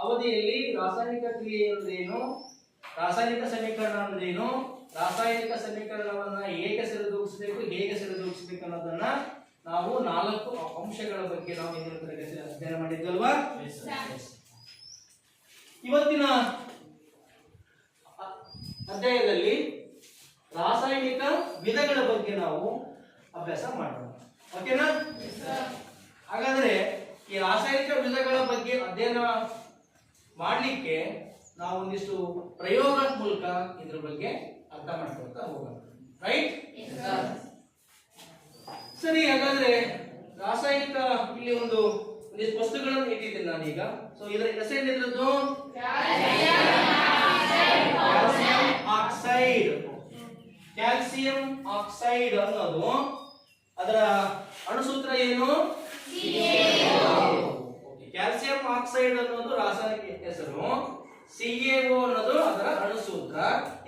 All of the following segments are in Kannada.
ಅವಧಿಯಲ್ಲಿ ರಾಸಾಯನಿಕ ಕ್ರಿಯೆ ಅಂದ್ರೇನು, ರಾಸಾಯನಿಕ ಸಮೀಕರಣ ಅಂದ್ರೇನು, ರಾಸಾಯನಿಕ ಸಮೀಕರಣವನ್ನ ಹೇಗೆ ಸರಿದೂಗಿಸಬೇಕು, ಹೇಗೆ ಸರಿದೂಗಿಸಬೇಕು ಅನ್ನೋದನ್ನ ನಾವು 4 ಅಂಶಗಳ ಬಗ್ಗೆ ನಾವು ಇಂದಿನ ತರಗತಿಯಲ್ಲಿ ಅಧ್ಯಯನ ಮಾಡಿದ್ವಲ್ವಾ. ಇವತ್ತಿನ ಅಧ್ಯಾಯದಲ್ಲಿ ರಾಸಾಯನಿಕ ವಿಧಗಳ ಬಗ್ಗೆ ನಾವು ಅಭ್ಯಾಸ ಮಾಡೋಣ. ಓಕೆನಾ? ಹಾಗಾದ್ರೆ ಈ ರಾಸಾಯನಿಕ ವಿಧಗಳ ಬಗ್ಗೆ ಅಧ್ಯಯನ ಮಾಡಲಿಕ್ಕೆ ನಾವು ಒಂದಿಷ್ಟು ಪ್ರಯೋಗ ಮೂಲಕ ಇದ್ರ ಬಗ್ಗೆ ಅರ್ಥ ಮಾಡ್ಕೊಳ್ತಾ ಹೋಗೋಣ. ರೈಟ್? ಸರಿ, ಹಾಗಾದ್ರೆ ರಾಸಾಯನಿಕ ಇಲ್ಲಿ ಒಂದಿಷ್ಟು ವಸ್ತುಗಳನ್ನು ಇಟ್ಟಿದ್ದೀನಿ ನಾನೀಗ. ಸೊ ಇದರ ಹೆಸರೇನಿದ್ರದ್ದು ಕ್ಯಾಲ್ಸಿಯಂ ಆಕ್ಸೈಡ್. ಕ್ಯಾಲ್ಸಿಯಂ ಆಕ್ಸೈಡ್ ಅನ್ನೋದು ಅದರ ಅಣುಸೂತ್ರ ಏನು? ಕ್ಯಾಲ್ಸಿಯಂ ಆಕ್ಸೈಡ್ ಅನ್ನೋದು ರಾಸಾಯನಿಕ ಹೆಸರು, CaO ಅನ್ನೋದು ಅದರ ಅಣುಸೂತ್ರ.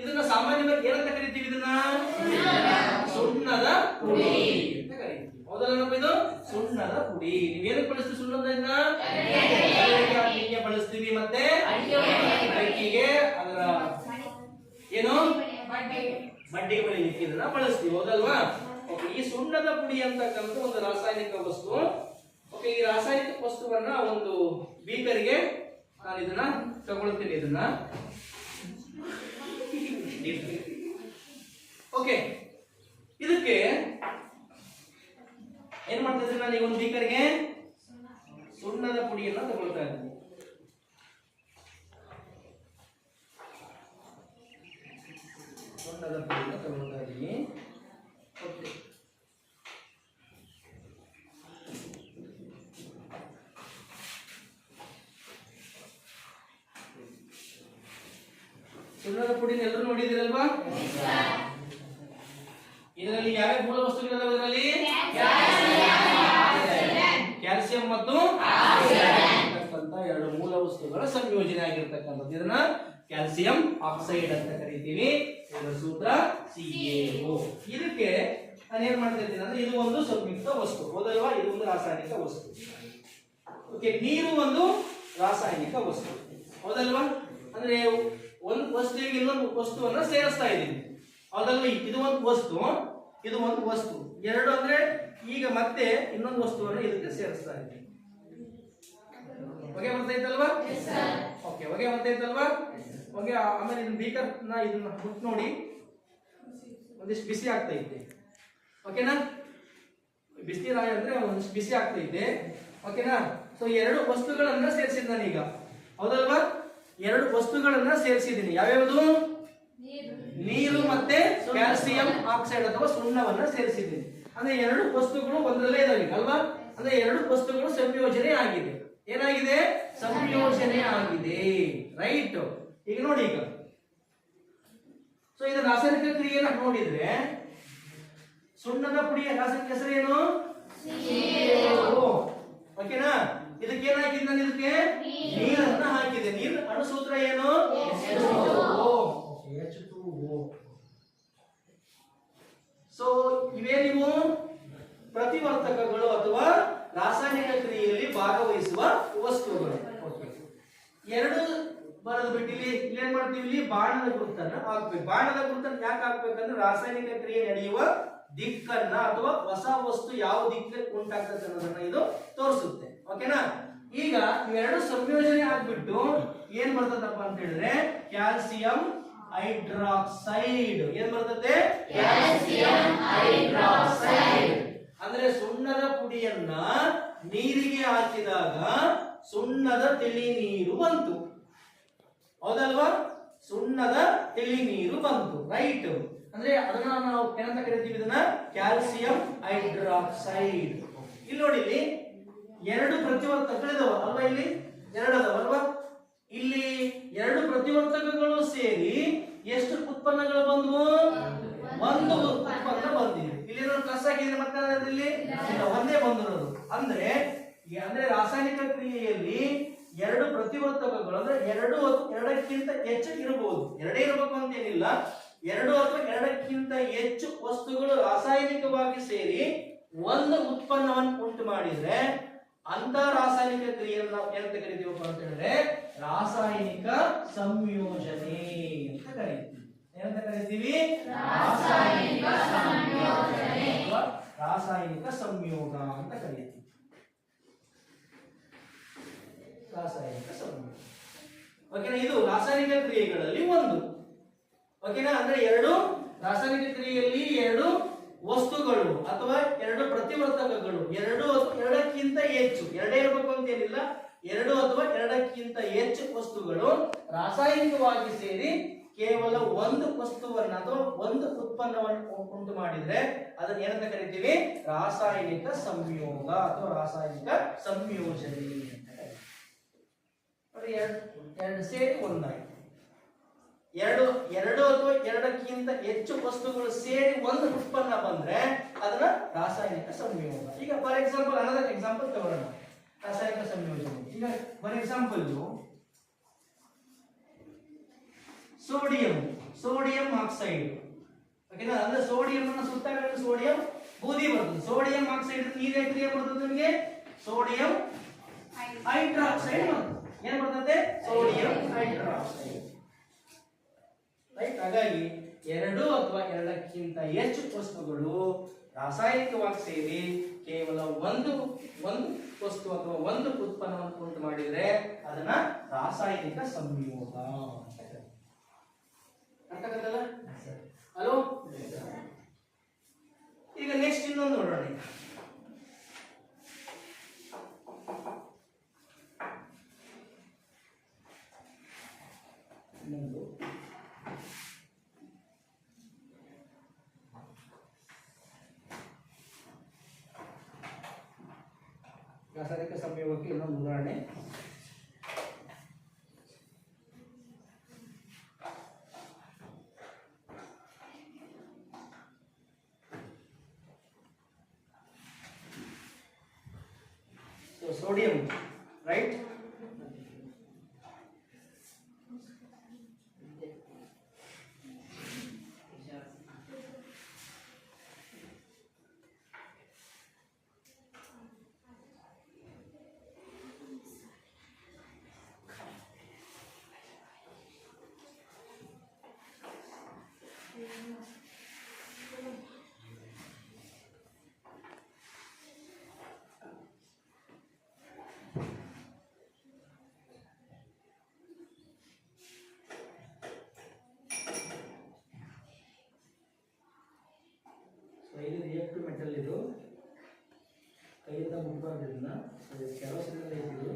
ಇದನ್ನ ಸಾಮಾನ್ಯವಾಗಿ ಏನಂತ ಕರಿತೀವಿ? ಇದನ್ನ ಸುಣ್ಣದ ಪುಡಿ ಅಂತ ಕರಿತೀವಿ. ಹೌದಲ್ಲ? ಇದು ಸುಣ್ಣದ ಪುಡಿ. ನೀವೇನಕ್ಕೆ ಬಳಸ್ತೀವಿ? ಸುಣ್ಣದನ್ನ ಅಡಿಗೆಗೆ ಬಳಸ್ತೀವಿ, ಮತ್ತೆ ಅಡಿಗೆಗೆ ಅದರ ಏನು ಮಡ್ಡಿಗೆ ಬೆಳಿಲಿಕ್ಕೆ ಇದನ್ನ ಬಳಸ್ತೀವಿ. ಹೌದಲ್ವಾ? ಓಕೆ, ಈ ಸುಣ್ಣದ ಪುಡಿ ಅಂತಕ್ಕಂಥ ಒಂದು ರಾಸಾಯನಿಕ ವಸ್ತು. ಓಕೆ, ಈ ರಾಸಾಯನಿಕ ವಸ್ತುವನ್ನ ಒಂದು ಬೀಕರ್ಗೆ ನಾನು ಇದನ್ನ ತಗೊಳ್ತೀನಿ. ಇದನ್ನ ಓಕೆ, ಇದಕ್ಕೆ ಏನ್ ಮಾಡ್ತಾ ಇದ್ದೀನಿ ನಾನು? ಈ ಒಂದು ಬೀಕರ್ಗೆ ಸುಣ್ಣದ ಪುಡಿಯನ್ನ ತಗೊಳ್ತಾ ಇದ್ದೀನಿ. ಸುಣ್ಣದ ಪುಡಿಯನ್ನ ತಗೊಳ್ತಾ ಇದ್ದೀನಿ. ಓಕೆ, ಸುಣ್ಣದ ಪುಡಿನ ಎಲ್ಲರೂ ನೋಡಿದಿರಲ್ವಾ? ಇದರಲ್ಲಿ ಯಾವ್ಯಾವ ಮೂಲ ವಸ್ತುಗಳಿದಾವೆ? ಇದರಲ್ಲಿ ಕ್ಯಾಲ್ಸಿಯಂ ಮತ್ತು ಎರಡು ಮೂಲ ವಸ್ತುಗಳ ಸಂಯೋಜನೆ ಆಗಿರ್ತಕ್ಕಂಥದ್ದು. ಇದನ್ನ ಕ್ಯಾಲ್ಸಿಯಂ ಆಕ್ಸೈಡ್ ಅಂತ ಕರಿತೀವಿ. ಇದರ ಸೂತ್ರ CaO. ಇದಕ್ಕೆ ನಾನು ಏನ್ ಮಾಡ್ತಾ ಇದ್ದೀನಿ ಅಂದ್ರೆ, ಇದು ಒಂದು ಸಂಯುಕ್ತ ವಸ್ತು. ಹೌದಲ್ವಾ? ಇದು ಒಂದು ರಾಸಾಯನಿಕ ವಸ್ತು. ಓಕೆ, ನೀರು ಒಂದು ರಾಸಾಯನಿಕ ವಸ್ತು. ಹೌದಲ್ವಾ? ಅಂದ್ರೆ ಒಂದು ವಸ್ತುವಿಗೆ ಇನ್ನೊಂದು ವಸ್ತುವನ್ನ ಸೇರಿಸ್ತಾ ಇದ್ದೀನಿ. ಹೌದಲ್ವಾ? ಇದು ಒಂದು ವಸ್ತು, ಇದು ಒಂದು ವಸ್ತು. ಎರಡು ಅಂದ್ರೆ ಈಗ ಮತ್ತೆ ಇನ್ನೊಂದು ವಸ್ತುವನ್ನು ಇದಕ್ಕೆ ಸೇರಿಸ್ತಾ ಇದ್ದೀನಿ. ಹೊಗೆ ಬರ್ತೈತಲ್ವಾ? ಓಕೆ, ಹೊಗೆ ಬರ್ತೈತಲ್ವಾ? ಹೊಗೆ. ಆಮೇಲೆ ಇದನ್ನ ಬೀಕರ್ನ ಇದನ್ನ ಹುಟ್ಟು ನೋಡಿ, ಒಂದಿಷ್ಟು ಬಿಸಿ ಆಗ್ತಾ ಇದೆ. ಓಕೆನಾ? ಬಿಸಿ ಅಂದ್ರೆ ಒಂದಿಷ್ಟು ಬಿಸಿ ಆಗ್ತಾ ಇದೆ. ಓಕೆನಾ? ಸೊ ಎರಡು ವಸ್ತುಗಳನ್ನ ಸೇರಿಸಿದ್ ನಾನೀಗ. ಹೌದಲ್ವಾ? ಎರಡು ವಸ್ತುಗಳನ್ನ ಸೇರಿಸಿದ್ದೀನಿ. ಯಾವ್ಯಾವುದು? ನೀರು ಮತ್ತೆ ಕ್ಯಾಲ್ಸಿಯಂ ಆಕ್ಸೈಡ್ ಅಥವಾ ಸುಣ್ಣವನ್ನ ಸೇರಿಸಿದ್ದೀನಿ. ಅಂದ್ರೆ ಎರಡು ವಸ್ತುಗಳು ಒಂದರಲ್ಲೇ ಇದಾವೆ ಅಲ್ವಾ? ಅಂದ್ರೆ ಎರಡು ವಸ್ತುಗಳು ಸಂಯೋಜನೆ ಆಗಿದೆ. ಏನಾಗಿದೆ? ಸಂಯೋಜನೆ ಆಗಿದೆ. ರೈಟ್? ಈಗ ನೋಡಿ, ಈಗ ಸೊ ಇದು ರಾಸಾಯನಿಕ ಕ್ರಿಯೆಯನ್ನು ನೋಡಿದ್ರೆ ಸುಣ್ಣದ ಪುಡಿಯ ರಾಸಾಯನಿಕ ಹೆಸರೇನು? CaO. ಓಕೆನಾ? ಇದಕ್ಕೆ ಏನ್ ಹಾಕಿದ್ ನಾನು? ಇದಕ್ಕೆ ನೀರನ್ನ ಹಾಕಿದೆ. ನೀರು ಅಣುಸೂತ್ರ ಏನು? H2O. ಸೊ ಇವೇ ನೀವು ಪ್ರತಿವರ್ತಕಗಳು ಅಥವಾ ರಾಸಾಯನಿಕ ಕ್ರಿಯೆಯಲ್ಲಿ ಭಾಗವಹಿಸುವ ವಸ್ತುಗಳು. ಎರಡು ಬರೆದು ಬಿಟ್ಟು ಇಲ್ಲೇನ್ ಮಾಡ್ತೀವಿ? ಇಲ್ಲಿ ಬಾಣದ ಗುರುತನ್ನ ಹಾಕ್ಬೇಕು. ಬಾಣದ ಗುರುತನ್ನ ಯಾಕೆ ಹಾಕ್ಬೇಕಂದ್ರೆ ರಾಸಾಯನಿಕ ಕ್ರಿಯೆ ನಡೆಯುವ ದಿಕ್ಕನ್ನ ಅಥವಾ ಹೊಸ ವಸ್ತು ಯಾವ ದಿಕ್ಕಲ್ಲಿ ಉಂಟಾಗ್ತದೆ ಅನ್ನೋದನ್ನ ಇದು ತೋರಿಸುತ್ತೆ. ಓಕೆನಾ? ಈಗ ಇವೆರಡು ಸಂಯೋಜನೆ ಆಗ್ಬಿಟ್ಟು ಏನ್ ಬರ್ತದಪ್ಪ ಅಂತ ಹೇಳಿದ್ರೆ ಕ್ಯಾಲ್ಸಿಯಂ ಹೈಡ್ರಾಕ್ಸೈಡ್. ಏನ್ ಬರ್ತದೆ? Calcium hydroxide. ಅಂದ್ರೆ ಸುಣ್ಣದ ಪುಡಿಯನ್ನ ನೀರಿಗೆ ಹಾಕಿದಾಗ ಸುಣ್ಣದ ತಿಳಿ ನೀರು ಬಂತು. ಹೌದಲ್ವಾ? ಸುಣ್ಣದ ತಿಳಿ ನೀರು ಬಂತು. ರೈಟ್? ಅಂದ್ರೆ ಅದನ್ನ ನಾವು ಏನಂತ ಕರಿತೀವಿ? ಇದನ್ನ ಕ್ಯಾಲ್ಸಿಯಂ ಹೈಡ್ರಾಕ್ಸೈಡ್. ಇಲ್ಲಿ ನೋಡಿ, ಇಲ್ಲಿ ಎರಡು ಪ್ರತಿವರ್ತಕಗಳಿದಾವ ಅಲ್ವಾ? ಇಲ್ಲಿ ಎರಡು ಅದಾವಲ್ವಾ? ಇಲ್ಲಿ ಎರಡು ಪ್ರತಿವರ್ತಕಗಳು ಸೇರಿ ಎಷ್ಟು ಉತ್ಪನ್ನಗಳು ಬಂದವು? ಒಂದು ಉತ್ಪನ್ನ ಬಂದಿದೆ. ಇಲ್ಲಿ ಪ್ಲಸ್ ಆಗಿದೆ, ಮತ್ತೆ ಇಲ್ಲಿ ಒಂದೇ ಬಂದಿರೋದು. ಅಂದ್ರೆ ರಾಸಾಯನಿಕ ಕ್ರಿಯೆಯಲ್ಲಿ ಎರಡು ಪ್ರತಿವರ್ತಕಗಳು ಅಂದ್ರೆ ಎರಡಕ್ಕಿಂತ ಹೆಚ್ಚು ಇರಬಹುದು. ಎರಡೇ ಇರಬೇಕು ಅಂತ ಏನಿಲ್ಲ. ಎರಡು ಅಥವಾ ಎರಡಕ್ಕಿಂತ ಹೆಚ್ಚು ವಸ್ತುಗಳು ರಾಸಾಯನಿಕವಾಗಿ ಸೇರಿ ಒಂದು ಉತ್ಪನ್ನವನ್ನು ಉಂಟು ಮಾಡಿದ್ರೆ ಅಂತ ರಾಸಾಯನಿಕ ಕ್ರಿಯೆಯನ್ನು ನಾವು ಏನಂತ ಕರಿತೀವಪ್ಪ ಅಂತ ಹೇಳಿದ್ರೆ ರಾಸಾಯನಿಕ ಸಂಯೋಜನೆ ಅಂತ ಕರಿತೀವಿ. ಏನಂತ ಕರಿತೀವಿ? ರಾಸಾಯನಿಕ ಸಂಯೋಜನೆ ಅಥವಾ ರಾಸಾಯನಿಕ ಸಂಯೋಗ ಅಂತ ಕರಿತೀವಿ. ರಾಸಾಯನಿಕ ಸಂಯೋಗ. ಓಕೆನಾ? ಇದು ರಾಸಾಯನಿಕ ಕ್ರಿಯೆಗಳಲ್ಲಿ ಒಂದು. ಓಕೆನಾ? ಅಂದ್ರೆ ಎರಡು ರಾಸಾಯನಿಕ ಕ್ರಿಯೆಯಲ್ಲಿ ಎರಡು ವಸ್ತುಗಳು ಅಥವಾ ಎರಡು ಪ್ರತಿವರ್ತಕಗಳು, ಎರಡು ಅಥವಾ ಎರಡಕ್ಕಿಂತ ಹೆಚ್ಚು, ಎರಡೇ ಇರಬೇಕು ಅಂತ ಏನಿಲ್ಲ, ಎರಡು ಅಥವಾ ಎರಡಕ್ಕಿಂತ ಹೆಚ್ಚು ವಸ್ತುಗಳು ರಾಸಾಯನಿಕವಾಗಿ ಸೇರಿ ಕೇವಲ ಒಂದು ವಸ್ತುವನ್ನು ಅಥವಾ ಒಂದು ಉತ್ಪನ್ನವನ್ನು ಉಂಟು ಮಾಡಿದ್ರೆ ಅದನ್ನ ಏನಂತ ಕರಿತೀವಿ? ರಾಸಾಯನಿಕ ಸಂಯೋಗ ಅಥವಾ ರಾಸಾಯನಿಕ ಸಂಯೋಜನೆ ಅಂತ ಕರಿತೀವಿ. ಎರಡು ಸೇರಿ ಒಂದಾಯ್ತು. ಎರಡು ಅಥವಾ ಎರಡಕ್ಕಿಂತ ಹೆಚ್ಚು ವಸ್ತುಗಳು ಸೇರಿ ಒಂದು ಉತ್ಪನ್ನ ಬಂದ್ರೆ ಅದನ್ನ ರಾಸಾಯನಿಕ ಸಂಯೋಗ. ಈಗ ಫಾರ್ ಎಕ್ಸಾಂಪಲ್ ಅನದರ್ ಎಕ್ಸಾಂಪಲ್ ತಗೊಳ್ಳೋಣ ರಾಸಾಯನಿಕ ಸಂಯೋಜನೆ. ಈಗ ಫಾರ್ ಎಕ್ಸಾಂಪಲ್ ಸೋಡಿಯಂ ಆಕ್ಸೈಡ್. ಓಕೆನಾ? ಅಂದ್ರೆ ಸೋಡಿಯಂ ಅನ್ನ ಸುತ್ತ ಸೋಡಿಯಂ ಬೂದಿ ಬರ್ತದೆ. ಸೋಡಿಯಂ ಆಕ್ಸೈಡ್ ನೀರೇ ಕ್ರಿಯೆ ಬರ್ತದೆ ನಿಮಗೆ ಸೋಡಿಯಂ ಹೈಡ್ರಾಕ್ಸೈಡ್ ಬರ್ತದೆ. ಏನ್ ಬರ್ತದೆ? Sodium hydroxide. ರೈಟ್? ಹಾಗಾಗಿ ಎರಡು ಅಥವಾ ಎರಡಕ್ಕಿಂತ ಹೆಚ್ಚು ವಸ್ತುಗಳು ರಾಸಾಯನಿಕವಾಗಿ ಸೇರಿ ಕೇವಲ ಒಂದು ವಸ್ತು ಅಥವಾ ಒಂದು ಉತ್ಪನ್ನವನ್ನು ಉಂಟು ಮಾಡಿದ್ರೆ ಅದನ್ನ ರಾಸಾಯನಿಕ ಸಂಯೋಗ ಅಂತ ಕರೀತಾರೆ. ಅರ್ಥ ಆಗತ್ತಲ್ಲ? ಹಲೋ? ಈಗ ನೆಕ್ಸ್ಟ್ ಇನ್ನೊಂದು ನೋಡೋಣ. ಇನ್ನೊಂದು ರಾಸಾಯನಿಕ ಸಂಯೋಗಕ್ಕೆ ಇನ್ನೊಂದು ಉದಾಹರಣೆ. Sodium, right? ಇದು ರಿಯಾಕ್ಟಿವ್ ಮೆಟಲ್. ಇದು ಕೈಯಿಂದ ಮುಟ್ಟೋದ್ರಿಂದ ಕೆರೋಸಿನ್ ಇದು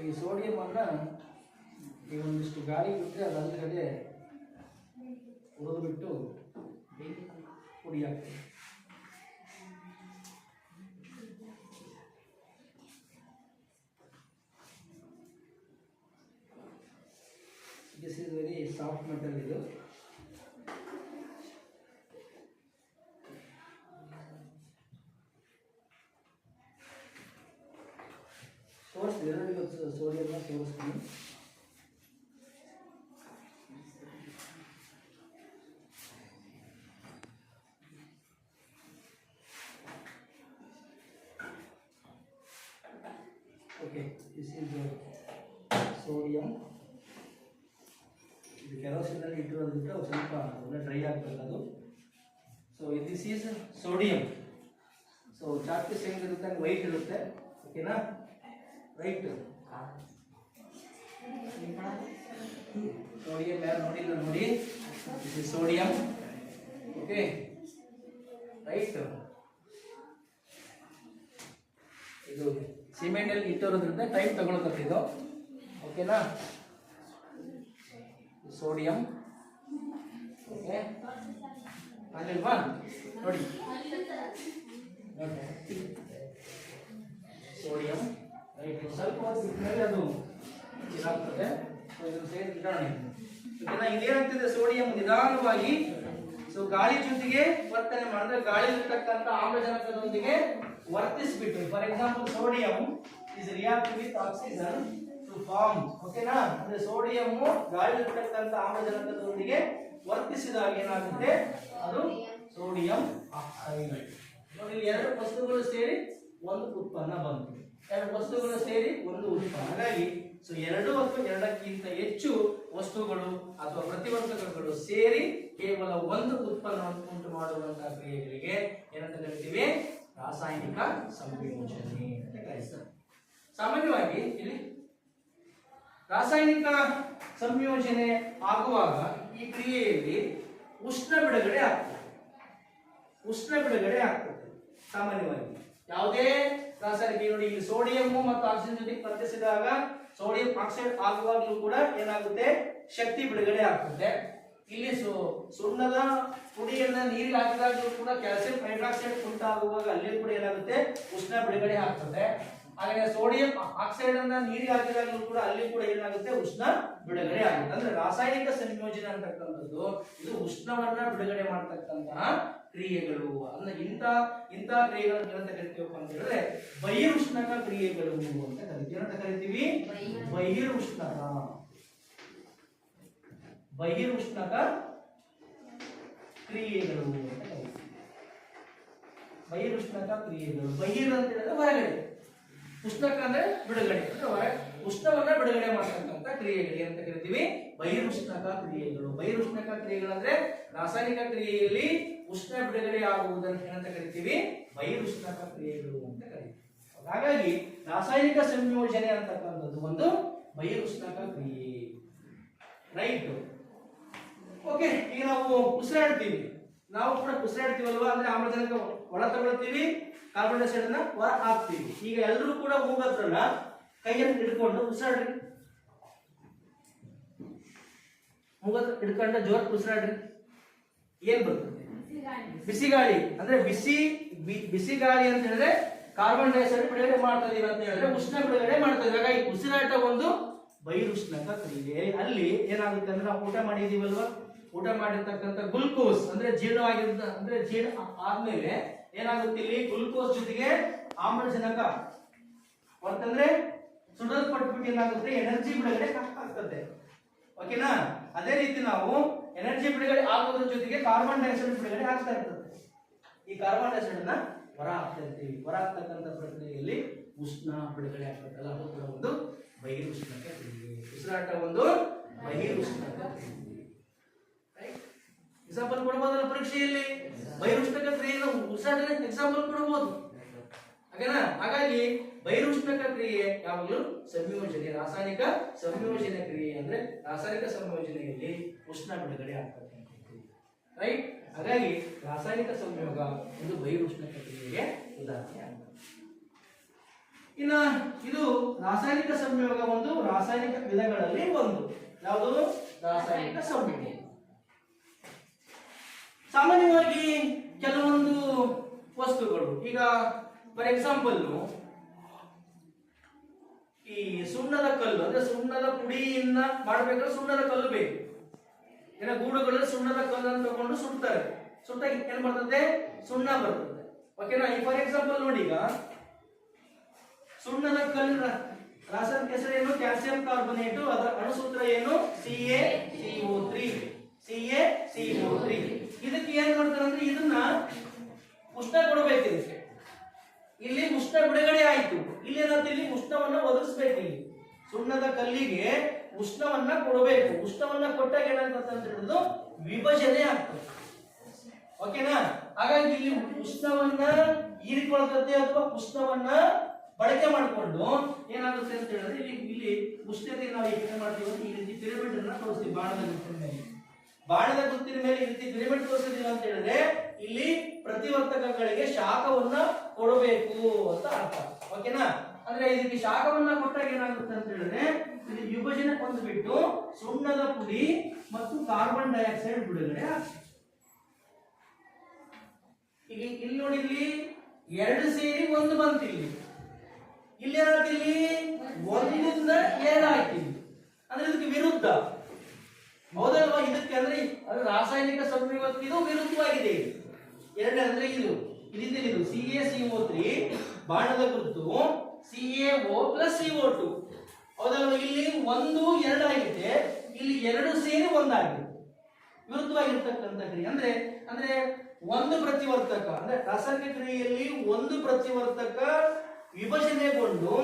ಈ ಸೋಡಿಯಂ ಅನ್ನ ಈ ಒಂದಿಷ್ಟು ಗಾಳಿ ಬಿಟ್ಟರೆ ಅದು ಅಲ್ಲದೆ ಉರಿದು ಬಿಟ್ಟು ಪುಡಿ ಆಗ್ತದೆ. This is very soft metal. ಇದು ಸೋರ್ಸ್ ಎರಡು ಸೋಡಿಯಂನ ತೋರಿಸ್ತೀನಿ. Okay, this is sodium. ಇದು ಕೆರೋಸಿನ್ ಅಲ್ಲಿ ಇಟ್ಟಿರೋದ್ರಿಂದ ಸ್ವಲ್ಪ ಡ್ರೈ ಆಗ್ತದೆ ಅದು. So this is sodium. So chocolate ಹೆಂಗಿರುತ್ತೆ ವೈಟ್ ಇರುತ್ತೆ. ಓಕೆನಾ? ರೈಟ್. ಸೋಡಿಯಂ ಯಾರು ನೋಡಿಲ್ಲ ನೋಡಿ, this is sodium. Okay, right. ಇದು ಸಿಮೆಂಟ್ ಅಲ್ಲಿ ಇಟ್ಟಿರೋದ್ರಿಂದ ಟೈಮ್ ತಗೊಳ್ತದೆ ಇದು. ಓಕೆನಾ? ಸೋಡಿಯಂ. ಓಕೆ, ಅಲ್ಲಿಲ್ವಾ ನೋಡಿ. Sodium, right. ಸ್ವಲ್ಪ ಹೊತ್ತು ಬಿಟ್ಮೇಲೆ ಅದು ಇದಾಗ್ತದೆ. ಸೊ ಇದನ್ನು ಸೇರಿಸೋಣ. ಇದೇನಾಗ್ತದೆ, ಸೋಡಿಯಂ ನಿಧಾನವಾಗಿ ಗಾಳಿ ಜೊತೆಗೆ ವರ್ತನೆ ಮಾಡಿದ್ರೆ ಗಾಳಿಲಿರ್ತಕ್ಕಂಥ ಆಮ್ಲಜನಕದೊಂದಿಗೆ ವರ್ತಿಸ್ಬಿಟ್ಟು, for example sodium is react with oxygen. Form. ಓಕೆನಾ? ಅಂದ್ರೆ ಸೋಡಿಯಂ ಗಾಳಿಯಲ್ಲಿರ್ತಕ್ಕಂಥ ಆಮ್ಲಜನಕದೊಂದಿಗೆ ವರ್ತಿಸಿದಾಗ ಏನಾಗುತ್ತೆ, ಅದು ಸೋಡಿಯಂ ಆಕ್ಸೈಡ್. ನೋಡಿ, ಎರಡು ವಸ್ತುಗಳು ಸೇರಿ ಒಂದು ಉತ್ಪನ್ನ ಬಂತು, ಎರಡು ವಸ್ತುಗಳು ಸೇರಿ ಒಂದು ಉತ್ಪನ್ನ. ಹಾಗಾಗಿ ಎರಡು ಅಥವಾ ಎರಡಕ್ಕಿಂತ ಹೆಚ್ಚು ವಸ್ತುಗಳು ಅಥವಾ ಪ್ರತಿವರ್ತಕಗಳು ಸೇರಿ ಕೇವಲ ಒಂದು ಉತ್ಪನ್ನವನ್ನು ಉಂಟು ಮಾಡುವಂತಹ ಕ್ರಿಯೆಗಳಿಗೆ ಏನಂತ ಕರಿತೀವಿ? ರಾಸಾಯನಿಕ ಸಂಯೋಜನೆ ಅಂತ ಕರೀತಾರೆ. ಸಾಮಾನ್ಯವಾಗಿ ಇಲ್ಲಿ ರಾಸಾಯನಿಕ ಸಂಯೋಜನೆ ಆಗುವಾಗ ಈ ಕ್ರಿಯೆಯಲ್ಲಿ ಉಷ್ಣ ಬಿಡುಗಡೆ ಆಗ್ತದೆ. ಸಾಮಾನ್ಯವಾಗಿ ಯಾವುದೇ ರಾಸಾಯನಿಕ, ನೋಡಿ ಇಲ್ಲಿ ಸೋಡಿಯಂ ಮತ್ತು ಆಕ್ಸಿಜನ್ ಜೊತೆ ವರ್ತಿಸಿದಾಗ ಸೋಡಿಯಂ ಆಕ್ಸೈಡ್ ಆಗುವಾಗಲೂ ಕೂಡ ಏನಾಗುತ್ತೆ, ಶಕ್ತಿ ಬಿಡುಗಡೆ ಆಗ್ತದೆ. ಇಲ್ಲಿ ಸುಣ್ಣದ ಪುಡಿಯನ್ನ ನೀರಿಗೆ ಹಾಕಿದಾಗಲೂ ಕೂಡ ಕ್ಯಾಲ್ಸಿಯಂ ಹೈಡ್ರಾಕ್ಸೈಡ್ ಉಂಟಾಗುವಾಗ ಅಲ್ಲಿ ಕೂಡ ಏನಾಗುತ್ತೆ, ಉಷ್ಣ ಬಿಡುಗಡೆ ಆಗ್ತದೆ. ಹಾಗೆ ಸೋಡಿಯಂ ಆಕ್ಸೈಡ್ ಅನ್ನ ನೀರಿಗೆ ಹಾಕಿದಾಗಲೂ ಕೂಡ ಅಲ್ಲಿ ಕೂಡ ಏನಾಗುತ್ತೆ, ಉಷ್ಣ ಬಿಡುಗಡೆ ಆಗುತ್ತೆ. ಅಂದ್ರೆ ರಾಸಾಯನಿಕ ಸಂಯೋಜನೆ ಅಂತಕ್ಕಂಥದ್ದು ಇದು ಉಷ್ಣವನ್ನ ಬಿಡುಗಡೆ ಮಾಡತಕ್ಕಂತಹ ಕ್ರಿಯೆಗಳು. ಅಂದ್ರೆ ಇಂಥ ಕ್ರಿಯೆಗಳನ್ನು ಏನಂತ ಕರಿತೀವಪ್ಪ ಅಂತ ಹೇಳಿದ್ರೆ ಬಹಿರುಷ್ಣಕ ಕ್ರಿಯೆಗಳು ಅಂತ ಕರಿತೀವಿ. ಏನಂತ ಕರಿತೀವಿ? ಬಹಿರುಷ್ಣಕ ಕ್ರಿಯೆಗಳು ಅಂತ ಕರಿತೀವಿ. ಬಹಿರುಷ್ಣಕ ಕ್ರಿಯೆಗಳು. ಬಹಿರ್ ಅಂತ ಹೇಳಿದ್ರೆ ಹೊರಗಡೆ, ಉಷ್ಣಕ ಅಂದ್ರೆ ಬಿಡುಗಡೆ, ಉಷ್ಣವನ್ನ ಬಿಡುಗಡೆ ಮಾಡತಕ್ಕಂಥ ಕ್ರಿಯೆಗಳಿಗೆ ಅಂತ ಕರಿತೀವಿ ಬಹಿರುಷ್ಣಕ ಕ್ರಿಯೆಗಳು. ಬಹಿರುಷ್ಣಕ ಕ್ರಿಯೆಗಳು ಅಂದ್ರೆ ರಾಸಾಯನಿಕ ಕ್ರಿಯೆಯಲ್ಲಿ ಉಷ್ಣ ಬಿಡುಗಡೆ ಆಗುವುದನ್ನು ಏನಂತ ಕರಿತೀವಿ? ಬಹಿರುಷ್ಣಕ ಕ್ರಿಯೆಗಳು ಅಂತ ಕರಿತೀವಿ. ಹಾಗಾಗಿ ರಾಸಾಯನಿಕ ಸಂಯೋಜನೆ ಅಂತಕ್ಕಂಥದ್ದು ಒಂದು ಬಹಿರುಷ್ಣಕ ಕ್ರಿಯೆ. ರೈಟ್? ಓಕೆ. ಈಗ ನಾವು ಉಸಿರಾಡ್ತೀವಿ, ನಾವು ಕೂಡ ಉಸಿರಾಡ್ತೀವಲ್ವಾ? ಅಂದ್ರೆ ಆಮ್ಲಜನಕ ಒಳ ತಗೊಳ್ತೀವಿ, ಕಾರ್ಬನ್ ಡೈಆಕ್ಸೈಡ್ ಅನ್ನ ಹೊರ ಹಾಕ್ತೀವಿ. ಈಗ ಎಲ್ಲರೂ ಕೂಡ ಮೂಗತ್ರನ್ನ ಕೈಯನ್ನು ಹಿಡ್ಕೊಂಡು ಉಸಿರಾಡ್ರಿ. ಮೂಗತ್ರ ಹಿಡ್ಕೊಂಡು ಜೋರ್ ಉಸಿರಾಡ್ರಿ. ಏನ್ ಬರ್ತದೆ? ಬಿಸಿ ಗಾಳಿ. ಅಂದ್ರೆ ಬಿಸಿ ಗಾಳಿ ಅಂತ ಹೇಳಿದ್ರೆ ಕಾರ್ಬನ್ ಡೈಆಕ್ಸೈಡ್ ಬಿಡುಗಡೆ ಮಾಡ್ತಾ ಇದೀವಿ ಅಂತ ಹೇಳಿದ್ರೆ ಉಷ್ಣ ಬಿಡುಗಡೆ ಮಾಡ್ತಾ ಇದೀವಿ. ಹಾಗಾಗಿ ಉಸಿರಾಟ ಒಂದು ಬಹಿರುಷ್ಣಕ ಕ್ರಿಯೆ. ಅಲ್ಲಿ ಏನಾಗುತ್ತೆ ಅಂದ್ರೆ ನಾವು ಊಟ ಮಾಡಿದೀವಲ್ವಾ, ಊಟ ಮಾಡಿರ್ತಕ್ಕಂಥ ಗ್ಲುಕೋಸ್ ಅಂದ್ರೆ ಜೀರ್ಣವಾಗಿದ್ದ ಅಂದ್ರೆ ಜೀರ್ಣ ಆದ್ಮೇಲೆ ಏನಾಗುತ್ತೆ, ಇಲ್ಲಿ ಗ್ಲುಕೋಸ್ ಜೊತೆಗೆ ಆಮ್ಲಜನಕ ಅಂತಂದ್ರೆ ಸುಡಲ್ಪಟ್ಬಿಟ್ಟು ಏನಾಗುತ್ತೆ, ಎನರ್ಜಿ ಬಿಡುಗಡೆ ಆಗ್ತದೆ. ಓಕೆನಾ? ಅದೇ ರೀತಿ ನಾವು ಎನರ್ಜಿ ಬಿಡುಗಡೆ ಆಗೋದ್ರ ಜೊತೆಗೆ ಕಾರ್ಬನ್ ಡೈಆಕ್ಸೈಡ್ ಬಿಡುಗಡೆ ಆಗ್ತಾ ಇರ್ತದೆ. ಈ ಕಾರ್ಬನ್ ಡೈಆಕ್ಸೈಡ್ ಅನ್ನ ಹೊರ ಹಾಕ್ತಾ ಇರ್ತೀವಿ. ಹೊರ ಹಾಕ್ತಕ್ಕಂಥ ಪ್ರಕ್ರಿಯೆಯಲ್ಲಿ ಉಷ್ಣ ಬಿಡುಗಡೆ ಆಗ್ತದಲ್ಲ, ಅದು ಕೂಡ ಒಂದು ಬಹಿರುಷ್ಣಕ ಕ್ರಿಯೆ. ಉಸಿರಾಟ ಒಂದು ಬಹಿರುಷ್ಣಕ ಕ್ರಿಯೆ. ಎಕ್ಸಾಂಪಲ್ ಕೊಡಬಹುದಲ್ಲ ಪರೀಕ್ಷೆಯಲ್ಲಿ? ಬಹಿರುಷ್ಣಕ ಕ್ರಿಯೆಯನ್ನು ಉಸಿರಾಟ ಎಕ್ಸಾಂಪಲ್ ಕೊಡಬಹುದು. ಹಾಗೇನಾ? ಹಾಗಾಗಿ ಬಹಿರುಷ್ಣಕ ಕ್ರಿಯೆ ಯಾವಾಗಲೂ ಸಂಯೋಜನೆ, ರಾಸಾಯನಿಕ ಸಂಯೋಜನೆ ಕ್ರಿಯೆ ಅಂದ್ರೆ ರಾಸಾಯನಿಕ ಸಂಯೋಜನೆಯಲ್ಲಿ ಉಷ್ಣ ಬಿಡುಗಡೆ ಆಗ್ತಕ್ಕಂಥದ್ದು. ರೈಟ್? ಹಾಗಾಗಿ ರಾಸಾಯನಿಕ ಸಂಯೋಗ ಒಂದು ಬಹಿರುಷ್ಣಕ ಕ್ರಿಯೆಗೆ ಉದಾಹರಣೆ ಆಗ್ತದೆ. ಇನ್ನ ಇದು ರಾಸಾಯನಿಕ ಸಂಯೋಗ ಒಂದು ರಾಸಾಯನಿಕ ವಿಧಗಳಲ್ಲಿ ಒಂದು. ಯಾವುದು? ರಾಸಾಯನಿಕ ಸಂಯೋಗ. ಸಾಮಾನ್ಯವಾಗಿ ಕೆಲವೊಂದು ವಸ್ತುಗಳು, ಈಗ ಫಾರ್ ಎಕ್ಸಾಂಪಲ್ ಈ ಸುಣ್ಣದ ಕಲ್ಲು ಅಂದ್ರೆ ಸುಣ್ಣದ ಪುಡಿಯಿಂದ ಮಾಡಬೇಕಾದ್ರೆ ಸುಣ್ಣದ ಕಲ್ಲು ಬೇಕು. ಏನ ಗೂಡುಗಳಲ್ಲಿ ಸುಣ್ಣದ ಕಲ್ಲನ್ನು ತಗೊಂಡು ಸುಡ್ತಾರೆ. ಸುಟ್ಟಾಗ ಏನ್ ಬರ್ತದೆ? ಸುಣ್ಣ ಬರ್ತದೆ. ಓಕೆನಾ? ಈ ಫಾರ್ ಎಕ್ಸಾಂಪಲ್ ನೋಡಿ, ಈಗ ಸುಣ್ಣದ ಕಲ್ಲು ರಾಸಾಯನಿಕ ಹೆಸರು ಏನು? Calcium carbonate. ಅದರ ಅಣುಸೂತ್ರ ಏನು? CaCO3. ಇದಕ್ಕೆ ಏನ್ ಮಾಡ್ತಾರೆ ಅಂದ್ರೆ ಇದನ್ನ ಉಷ್ಣ ಕೊಡಬೇಕು. ಇದಕ್ಕೆ ಇಲ್ಲಿ ಉಷ್ಣ ಬಿಡುಗಡೆ ಆಯ್ತು. ಇಲ್ಲಿ ಏನಾಗುತ್ತೆ, ಇಲ್ಲಿ ಉಷ್ಣವನ್ನ ಒದಗಿಸ್ಬೇಕು. ಇಲ್ಲಿ ಸುಣ್ಣದ ಕಲ್ಲಿಗೆ ಉಷ್ಣವನ್ನ ಕೊಡಬೇಕು. ಉಷ್ಣವನ್ನ ಕೊಟ್ಟಾಗ ಏನಾಗ್ತದೆ ಅಂತ ಹೇಳಿದ್ರು ವಿಭಜನೆ ಆಗ್ತದೆ. ಓಕೆನಾ? ಹಾಗಾಗಿ ಇಲ್ಲಿ ಉಷ್ಣವನ್ನ ಹೀರಿಕೊಳ್ತದೆ ಅಥವಾ ಉಷ್ಣವನ್ನ ಬಳಕೆ ಮಾಡಿಕೊಂಡು ಏನಾಗುತ್ತೆ ಅಂತ ಹೇಳಿದ್ರೆ ಇಲ್ಲಿ ಉಷ್ಣತೆ ನಾವು ಏನ್ ಮಾಡ್ತೀವಿ, ಈ ರೀತಿ ಪಿರಮಿಡ್ ಅನ್ನ ತೋರಿಸ್ತೀವಿ. ಬಾಣದ ಗುರುತಿನ ಮೇಲೆ ಈ ರೀತಿ ಪಿರಮಿಡ್ ತೋರಿಸಿದೀವಿ ಅಂತ ಹೇಳಿದ್ರೆ ಇಲ್ಲಿ ಪ್ರತಿವರ್ತಕಗಳಿಗೆ ಶಾಖವನ್ನ ಕೊಡಬೇಕು ಅಂತ ಅರ್ಥ. ಓಕೆನಾ? ಅಂದ್ರೆ ಇದಕ್ಕೆ ಶಾಖವನ್ನ ಕೊಟ್ಟಾಗ ಏನಾಗುತ್ತೆ ಅಂತ ಹೇಳಿದ್ರೆ ಇಲ್ಲಿ ವಿಭಜನೆ ಹೊಂದ್ಬಿಟ್ಟು ಸುಣ್ಣದ ಪುಡಿ ಮತ್ತು ಕಾರ್ಬನ್ ಡೈಆಕ್ಸೈಡ್ ಬಿಡುಗಡೆ ಆಗ್ತದೆ. ಇಲ್ಲಿ ನೋಡಿ, ಇಲ್ಲಿ ಎರಡು ಸೇರಿ ಒಂದು ಬಂತು. ಇಲ್ಲಿ ಏನಾಯ್ತು, ಇಲ್ಲಿ ಒಂದಿಂದ ಏನಾಯ್ತು ಅಂದ್ರೆ ಇದಕ್ಕೆ ವಿರುದ್ಧ. ಹೌದಲ್ವಾ? ಇದಕ್ಕೆ ಅಂದ್ರೆ ರಾಸಾಯನಿಕ ಸಂಯೋಗಕ್ಕೆ ಇದು ವಿರುದ್ಧವಾಗಿದೆ. ಎರಡು ಅಂದ್ರೆ ಇದು CaCO3 ಬಾಣದ ಗುರುತು CaO+CO2. ಹೌದಲ್ವ? ಇಲ್ಲಿ 1 2 ಆಗಿದೆ, ಇಲ್ಲಿ 2 ಸೇರಿ 1 ಆಗಿದೆ. ವಿರುದ್ಧವಾಗಿರ್ತಕ್ಕಂಥ ಕ್ರಿಯೆ ಅಂದ್ರೆ ಅಂದ್ರೆ ಒಂದು ಪ್ರತಿವರ್ತಕ ಅಂದ್ರೆ ರಾಸಾಯನಿಕ ಕ್ರಿಯೆಯಲ್ಲಿ ಒಂದು ಪ್ರತಿವರ್ತಕ ವಿಭಜನೆಗೊಂಡು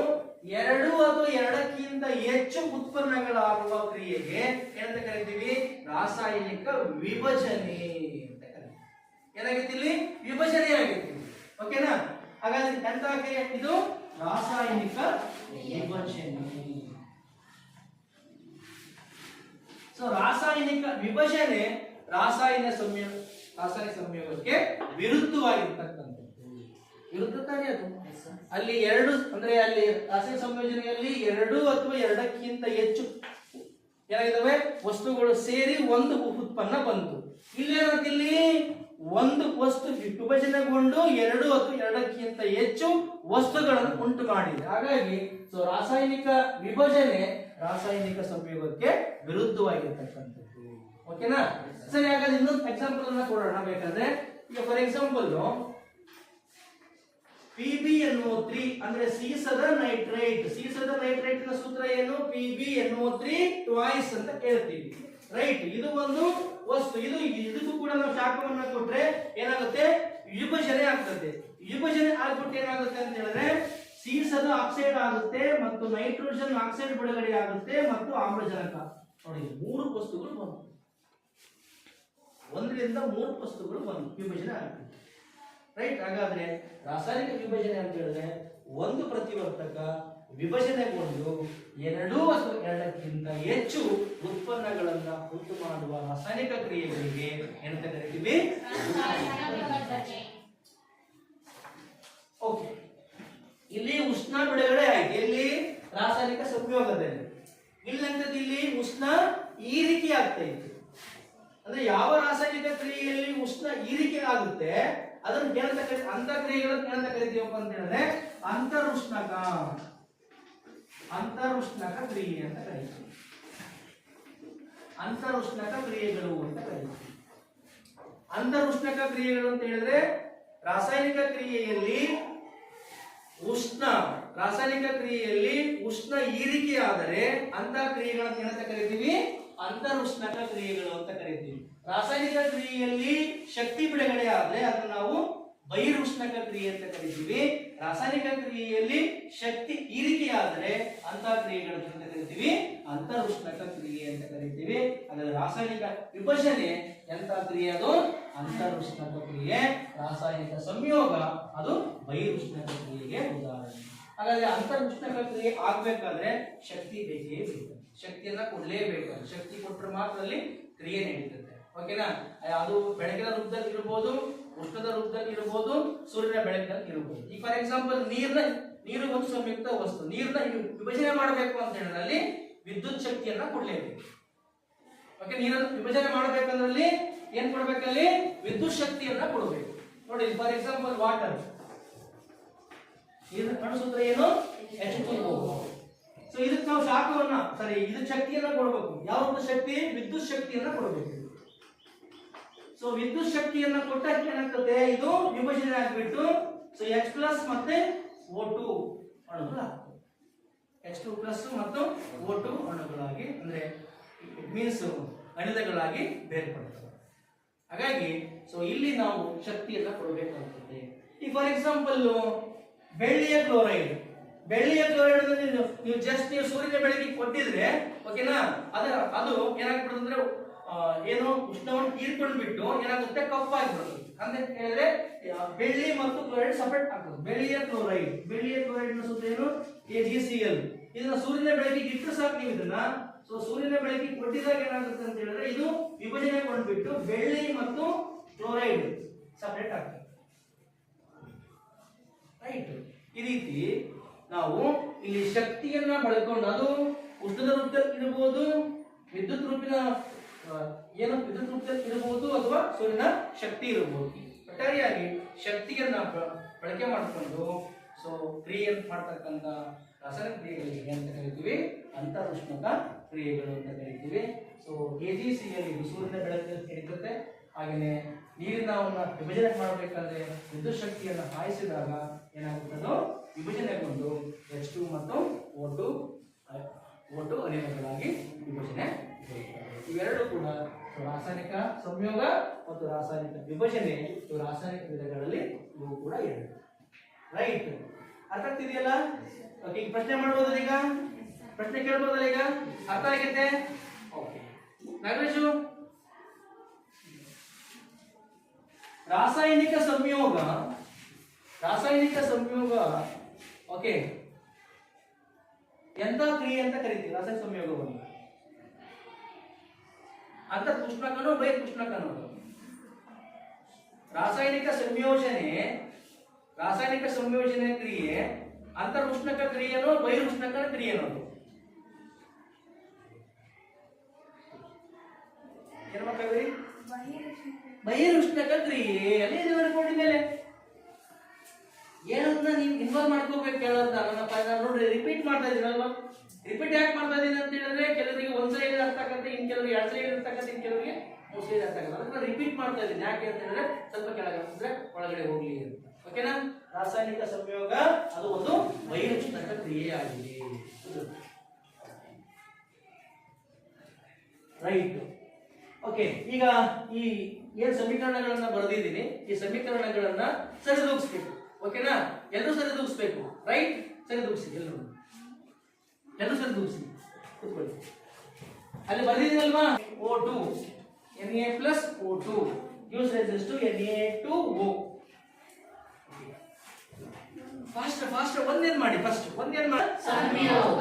2 ಅಥವಾ 2ಕ್ಕಿಂತ ಹೆಚ್ಚು ಉತ್ಪನ್ನಗಳಾಗುವ ಕ್ರಿಯೆಗೆ ಏನಂತ ಕರಿತೀವಿ? ರಾಸಾಯನಿಕ ವಿಭಜನೆ ಅಂತ ಕರಿತೀವಿ. ಏನಾಗಿತ್ತು ಇಲ್ಲಿ? ವಿಭಜನೆ ಆಗಿತ್ತು. ಓಕೆನಾ? ಹಾಗಾದ್ರೆ ಎಂತ ಕ್ರಿಯೆ ಇದು? ರಾಸಾಯನಿಕ ವಿಭಜನೆ. ಸೊ ರಾಸಾಯನಿಕ ವಿಭಜನೆ ರಾಸಾಯನಿಕ ಸಂಯೋಗಕ್ಕೆ ವಿರುದ್ಧವಾಗಿರ್ತಕ್ಕಂಥದ್ದು. ವಿರುದ್ಧ ತಾನೇ ಅದು. ಅಲ್ಲಿ 2 ಅಂದ್ರೆ ಅಲ್ಲಿ ರಾಸಾಯನಿಕ ಸಂಯೋಜನೆಯಲ್ಲಿ 2 ಅಥವಾ 2ಕ್ಕಿಂತ ಹೆಚ್ಚು ಏನಾಗಿದ್ದಾವೆ ವಸ್ತುಗಳು ಸೇರಿ ಒಂದು ಉತ್ಪನ್ನ ಬಂತು. ಇಲ್ಲೇನಾಗುತ್ತೆ? ಇಲ್ಲಿ ಒಂದು ವಸ್ತು ವಿಭಜನೆಗೊಂಡು 2 ಅಥವಾ 2ಕ್ಕಿಂತ ಹೆಚ್ಚು ವಸ್ತುಗಳನ್ನು ಉಂಟು ಮಾಡಿದೆ. ಹಾಗಾಗಿ ಸೊ ರಾಸಾಯನಿಕ ವಿಭಜನೆ ರಾಸಾಯನಿಕ ಸಂಯೋಗಕ್ಕೆ ವಿರುದ್ಧವಾಗಿರ್ತಕ್ಕಂಥದ್ದು. ಓಕೆನಾ? ಸರಿ, ಹಾಗಾದ್ರೆ ಇನ್ನೊಂದು ಎಕ್ಸಾಂಪಲ್ ಅನ್ನ ಕೊಡೋಣ ಬೇಕಾದ್ರೆ. ಈಗ ಫಾರ್ ಎಕ್ಸಾಂಪಲ್ PbNO3 ಅಂದ್ರೆ ಸೀಸದ ನೈಟ್ರೇಟ್. ಸೀಸದ ನೈಟ್ರೇಟ್ ನ ಸೂತ್ರ ಏನು? PbNO3 ಟ್ವೈಸ್ ಅಂತ ಹೇಳ್ತೀವಿ, ರೈಟ್? ಇದು ಒಂದು ವಸ್ತು. ಇದಕ್ಕೂ ಕೂಡ ನಾವು ಶಾಖವನ್ನ ಕೊಟ್ರೆ ಏನಾಗುತ್ತೆ? ವಿಭಜನೆ ಆಗ್ತದೆ. ವಿಭಜನೆ ಆಗ್ಬಿಟ್ಟು ಏನಾಗುತ್ತೆ ಅಂತ ಹೇಳಿದ್ರೆ ಸೀಸದ ಆಕ್ಸೈಡ್ ಆಗುತ್ತೆ ಮತ್ತು ನೈಟ್ರೋಜನ್ ಆಕ್ಸೈಡ್ ಬಿಡುಗಡೆ ಆಗುತ್ತೆ ಮತ್ತು ಆಮ್ಲಜನಕ. ನೋಡಿ, 3 ವಸ್ತುಗಳು ಬಂತು. 1 ರಿಂದ 3 ವಸ್ತುಗಳು ಬಂದು ವಿಭಜನೆ ಆಗುತ್ತೆ, ರೈಟ್? ಹಾಗಾದ್ರೆ ರಾಸಾಯನಿಕ ವಿಭಜನೆ ಅಂತ ಹೇಳಿದ್ರೆ ಒಂದು ಪ್ರತಿವರ್ತಕ ವಿಭಜನೆಗೊಂಡು 2 ಅಥವಾ 2ಕ್ಕಿಂತ ಹೆಚ್ಚು ಉತ್ಪನ್ನಗಳನ್ನ ಉಂಟು ಮಾಡುವ ರಾಸಾಯನಿಕ ಕ್ರಿಯೆಗಳಿಗೆ ಏನಂತ ಕರಿತೀವಿ? ಓಕೆ, ಇಲ್ಲಿ ಉಷ್ಣ ಬಿಡುಗಡೆ ಆಯ್ತು. ಇಲ್ಲಿ ರಾಸಾಯನಿಕ ಸಂಯೋಗದಲ್ಲಿ ಇಲ್ಲಿ ಉಷ್ಣ ಈರಿಕೆ ಆಗ್ತಾ ಇತ್ತು. ಅಂದ್ರೆ ಯಾವ ರಾಸಾಯನಿಕ ಕ್ರಿಯೆಯಲ್ಲಿ ಉಷ್ಣ ಈರಿಕೆ ಆಗುತ್ತೆ ಅದನ್ನು ಅಂತ ಕ್ರಿಯೆಗಳನ್ನು ಏನಂತ ಕರಿತೀವಪ್ಪ ಅಂತ ಹೇಳಿದ್ರೆ ಅಂತರುಷ್ಣಕ ಕ್ರಿಯೆ ಅಂತ ಕರೀತೀವಿ. ಅಂತರುಷ್ಣಕ ಕ್ರಿಯೆಗಳು ಅಂತ ಕರೀತೀವಿ. ಅಂತರುಷ್ಣಕ ಕ್ರಿಯೆಗಳು ಅಂತ ಹೇಳಿದ್ರೆ ರಾಸಾಯನಿಕ ಕ್ರಿಯೆಯಲ್ಲಿ ಉಷ್ಣ ಈರಿಕೆ ಆದರೆ ಅಂತ ಕ್ರಿಯೆಗಳನ್ನು ಏನಂತ ಕರಿತೀವಿ? ಅಂತರುಷ್ಣಕ ಕ್ರಿಯೆಗಳು ಅಂತ ಕರಿತೀವಿ. ರಾಸಾಯನಿಕ ಕ್ರಿಯೆಯಲ್ಲಿ ಶಕ್ತಿ ಬಿಡುಗಡೆ ಆದ್ರೆ ಅದನ್ನು ನಾವು ಬಹಿರುಷ್ಣಕ ಕ್ರಿಯೆ ಅಂತ ಕರಿತೀವಿ. ರಾಸಾಯನಿಕ ಕ್ರಿಯೆಯಲ್ಲಿ ಶಕ್ತಿ ಈರಿಕೆ ಆದರೆ ಅಂತ ಕ್ರಿಯೆಗಳನ್ನು ಅಂತ ಕರಿತೀವಿ ಅಂತರುಷ್ಣಕ ಕ್ರಿಯೆ ಅಂತ ಕರಿತೀವಿ. ಅದರ ರಾಸಾಯನಿಕ ವಿಭಜನೆ ಎಂತ ಕ್ರಿಯೆ? ಅದು ಅಂತರುಷ್ಣಕ ಕ್ರಿಯೆ. ರಾಸಾಯನಿಕ ಸಂಯೋಗ ಅದು ಬಹಿರುಷ್ಣಕ ಕ್ರಿಯೆಗೆ ಉದಾಹರಣೆ. ಹಾಗಾದ್ರೆ ಅಂತರುಷ್ಣಕ ಕ್ರಿಯೆ ಆಗ್ಬೇಕಾದ್ರೆ ಶಕ್ತಿ ಬೇಕೇ ಬೇಕು, ಶಕ್ತಿಯನ್ನ ಕೊಡ್ಲೇಬೇಕು. ಶಕ್ತಿ ಕೊಟ್ಟರೆ ಮಾತ್ರ ಅಲ್ಲಿ ಕ್ರಿಯೆ ನಡೀತದೆ. ಓಕೆನಾ? ಅದು ಬೆಳಕಿನ ರೂಪದಲ್ಲಿ ಇರಬಹುದು, ಉಷ್ಣದ ರೂಪದಲ್ಲಿ ಇರಬಹುದು, ಸೂರ್ಯನ ಬೆಳಕಿನಲ್ಲಿ ಇರಬಹುದು. ಈಗ ಫಾರ್ ಎಕ್ಸಾಂಪಲ್ ನೀರು ಒಂದು ಸಂಯುಕ್ತ ವಸ್ತು. ನೀರನ್ನ ವಿಭಜನೆ ಮಾಡಬೇಕು ಅಂತ ಹೇಳಿದ್ರೆ ಅಲ್ಲಿ ವಿದ್ಯುತ್ ಶಕ್ತಿಯನ್ನ ಕೊಡ್ಲೇಬೇಕು. ಓಕೆ, ನೀರನ್ನು ವಿಭಜನೆ ಮಾಡಬೇಕಂದ್ರಲ್ಲಿ ಏನ್ ಕೊಡ್ಬೇಕಲ್ಲಿ? ವಿದ್ಯುತ್ ಶಕ್ತಿಯನ್ನ ಕೊಡಬೇಕು. ನೋಡಿ, ಫಾರ್ ಎಕ್ಸಾಂಪಲ್ ವಾಟರ್, ನೀರಿನ ಅಣುಸೂತ್ರ ಏನು? H2O. ಸೊ ಇದಕ್ಕೆ ನಾವು ಶಾಖವನ್ನ ಇದಕ್ಕೆ ಶಕ್ತಿಯನ್ನ ಕೊಡಬೇಕು. ಯಾವ ಶಕ್ತಿ? ವಿದ್ಯುತ್ ಶಕ್ತಿಯನ್ನ ಕೊಡಬೇಕು. ಸೊ ವಿದ್ಯುತ್ ಶಕ್ತಿಯನ್ನ ಕೊಟ್ಟಾಗ ಏನಾಗ್ತದೆ? ಇದು ವಿಭಜನೆ ಆಗ್ಬಿಟ್ಟು ಸೊ H+ ಮತ್ತೆ O2 ಅಣುಗಳಾಗ್ತವೆ. H2+ ಮತ್ತು O2 ಅಣುಗಳಾಗಿ ಅಂದ್ರೆ ಇಟ್ ಮೀನ್ಸ್ ಅನಿಲಗಳಾಗಿ ಬೇರ್ಪಡ್ತವೆ. ಹಾಗಾಗಿ ಸೊ ಇಲ್ಲಿ ನಾವು ಶಕ್ತಿಯನ್ನ ಕೊಡಬೇಕಾಗ್ತದೆ. ಈಗ ಫಾರ್ ಎಕ್ಸಾಂಪಲ್ ಬೆಳ್ಳಿಯ ಕ್ಲೋರೈಡ್ ನೀವು ಜಸ್ಟ್ ಸೂರ್ಯನ ಬೆಳಕಿಗೆ ಕೊಟ್ಟಿದ್ರೆ ಓಕೆನಾ, ಅದು ಏನಾಗ್ಬಿಡುತ್ತೆ ಅಂದ್ರೆ ಏನು ಉಷ್ಣವನ್ನು ಹೀರ್ಕೊಂಡು ಬಿಟ್ಟು ಏನಾಗುತ್ತೆ? ಕಪ್ಪಾಗಿಬಿಡುತ್ತೆ. ಅಂದ್ರೆ ಹೇಳಿದ್ರೆ ಬೆಳ್ಳಿ ಮತ್ತು ಕ್ಲೋರೈಡ್ ಸಪರೇಟ್ ಆಗ್ತದೆ. ಬೆಳ್ಳಿಯ ಕ್ಲೋರೈಡ್ ನ ಸೂತ್ರ ಏನು? AgCl. ಇದನ್ನ ಸೂರ್ಯನ ಬೆಳಕಿಗೆ ಇಟ್ಟರೆ ಸಾಕು ನೀವು ಇದನ್ನ. ಸೊ ಸೂರ್ಯನ ಬೆಳಕಿಗೆ ಕೊಟ್ಟಿದಾಗ ಏನಾಗುತ್ತೆ ಅಂತ ಹೇಳಿದ್ರೆ ಇದು ವಿಭಜನೆಗೊಂಡ್ಬಿಟ್ಟು ಬೆಳ್ಳಿ ಮತ್ತು ಕ್ಲೋರೈಡ್ ಸಪರೇಟ್ ಆಗ್ತದೆ, ರೈಟ್? ಈ ರೀತಿ ನಾವು ಇಲ್ಲಿ ಶಕ್ತಿಯನ್ನ ಬಳಕೊಂಡು ಅದು ಉಷ್ಣದ ರೂಪದಲ್ಲಿ ಇರಬಹುದು, ವಿದ್ಯುತ್ ರೂಪದಲ್ಲಿ ಇರಬಹುದು ಅಥವಾ ಸೂರ್ಯನ ಶಕ್ತಿ ಇರಬಹುದು. ಒಟ್ಟಾರೆಯಾಗಿ ಶಕ್ತಿಯನ್ನ ಬಳಕೆ ಮಾಡಿಕೊಂಡು ಸೊ ಕ್ರಿಯೆ ಮಾಡ್ತಕ್ಕಂಥ ರಾಸಾಯನಿಕ ಕ್ರಿಯೆಗಳಿಗೆ ಅಂತ ಕರಿತೀವಿ ಅಂತರುಷ್ಣಕ ಕ್ರಿಯೆಗಳು ಅಂತ ಕರಿತೀವಿ. ಸೊ AgCl ಇದು ಸೂರ್ಯನ ಬೆಳಕಿನಲ್ಲಿ ನಡೀತದೆ. ಹಾಗೆಯೇ ನೀರಿನವನ್ನ ವಿಭಜನೆ ಮಾಡಬೇಕಾದ್ರೆ ವಿದ್ಯುತ್ ಶಕ್ತಿಯನ್ನು ಹಾಯಿಸಿದಾಗ ಏನಾಗುತ್ತದೋ ವಿಭಜನೆಗೊಂಡು H2 ಮತ್ತು O2 O2 ಅನಿಲಗಳಾಗಿ ವಿಭಜನೆ. ಇವೆರಡು ಕೂಡ ರಾಸಾಯನಿಕ ಸಂಯೋಗ ಮತ್ತು ರಾಸಾಯನಿಕ ವಿಭಜನೆ, ಇವು ರಾಸಾಯನಿಕ ವಿಧಗಳಲ್ಲಿ ಇವು ಕೂಡ ಎರಡು. ರೈಟ್, ಅರ್ಥ ಆಗ್ತಿದೆಯಲ್ಲ? ಓಕೆ, ಈಗ ಪ್ರಶ್ನೆ ಮಾಡ್ಬೋದಲ್ಲ? ಈಗ ಪ್ರಶ್ನೆ ಕೇಳ್ಬೋದಲ್ಲ? ಈಗ ಅರ್ಥ ಆಗೈತೆ? ಓಕೆ ನಾಗರಾಜು, ರಾಸಾಯನಿಕ ಸಂಯೋಗ ಓಕೆ ಎಂತ ಕ್ರಿಯೆ ಅಂತ ಕರಿತೀವಿ ರಾಸಾಯನಿಕ ಸಂಯೋಗವನ್ನು? ಅಂತರ್ ಉಷ್ಣಕಣು ಬಹಿರ್ ಉಷ್ಣಕಣು. ರಾಸಾಯನಿಕ ಸಂಯೋಜನೆ ಕ್ರಿಯೆ ಅಂತರ್ ಉಷ್ಣಕ ಕ್ರಿಯೆನೋ ಬಹಿರ್ ಉಷ್ಣಕ ಕ್ರಿಯೆನೋ? ಏನು ಮಾಡ್ತೀವಿ? ಬಹಿರ್ ಉಷ್ಣಕ ಕ್ರಿಯೆ. ಅಲ್ಲಿ ಮೇಲೆ ಏನನ್ನ ನೀವು ಇನ್ವಾಲ್ವ್ ಮಾಡ್ಕೋಬೇಕು ಹೇಳೋದ ನಾನು ನೋಡ್ರಿ ರಿಪೀಟ್ ಮಾಡ್ತಾ ಇದೀನಲ್ವಾ? ರಿಪೀಟ್ ಯಾಕೆ ಮಾಡ್ತಾ ಇದೀನಿ ಅಂತ ಹೇಳಿದ್ರೆ ಕೆಲವರಿಗೆ ಒಂದ್ ಸೈಡ್ ಅರ್ಥ ಆಗತ್ತೆ, ಇನ್ ಕೆಲವರಿಗೆ ಎರಡು ಸೈಡ್ ಅರ್ಥ ಆಗತ್ತೆ, ಇನ್ ಕೆಲವರಿಗೆ ಮೂರು ಸೈಡ್ ಅರ್ಥ ಆಗಲ್ಲ. ಅದನ್ನ ರಿಪೀಟ್ ಮಾಡ್ತಾ ಇದೀನಿ. ಯಾಕೆ ಅಂತ ಹೇಳಿದ್ರೆ ಸ್ವಲ್ಪ ಕೆಳಗೆ ಅಂದ್ರೆ ಒಳಗಡೆ ಹೋಗ್ಲಿ ಅಂತ. ಓಕೆನಾ? ರಾಸಾಯನಿಕ ಸಂಯೋಗ ಅದು ಒಂದು ಬಹಿರುಷ್ಣಕ ಕ್ರಿಯೆಯಾಗಿದೆ. ರೈಟ್. ಓಕೆ, ಈಗ ಈ ಏನ್ ಸಮೀಕರಣಗಳನ್ನ ಬರೆದಿದ್ದೀನಿ, ಈ ಸಮೀಕರಣಗಳನ್ನ ಸರಿದೂಗಿಸ್ಬೇಕು. ಓಕೆನಾ? ಎಲ್ಲರೂ ಸರಿದೂಗಿಸ್ಬೇಕು. ರೈಟ್, ಸರಿದೂಗಿಸಿ. ಎಲ್ಲರೂ ಸರಿದೂಗಿಸಿ. ಕೂತ್ಕೊಳ್ಳಿ. ಅಲ್ಲಿ ಬರೆದಿದ್ದೀನಲ್ವಾ? O2 Na plus O2 gives rise to Na2O. Fast ಒಂದೇನ್ ಮಾಡಿ. ಫಸ್ಟ್ ಒಂದೇನ್ ಮಾಡಿ ಸಂಯೋಗ.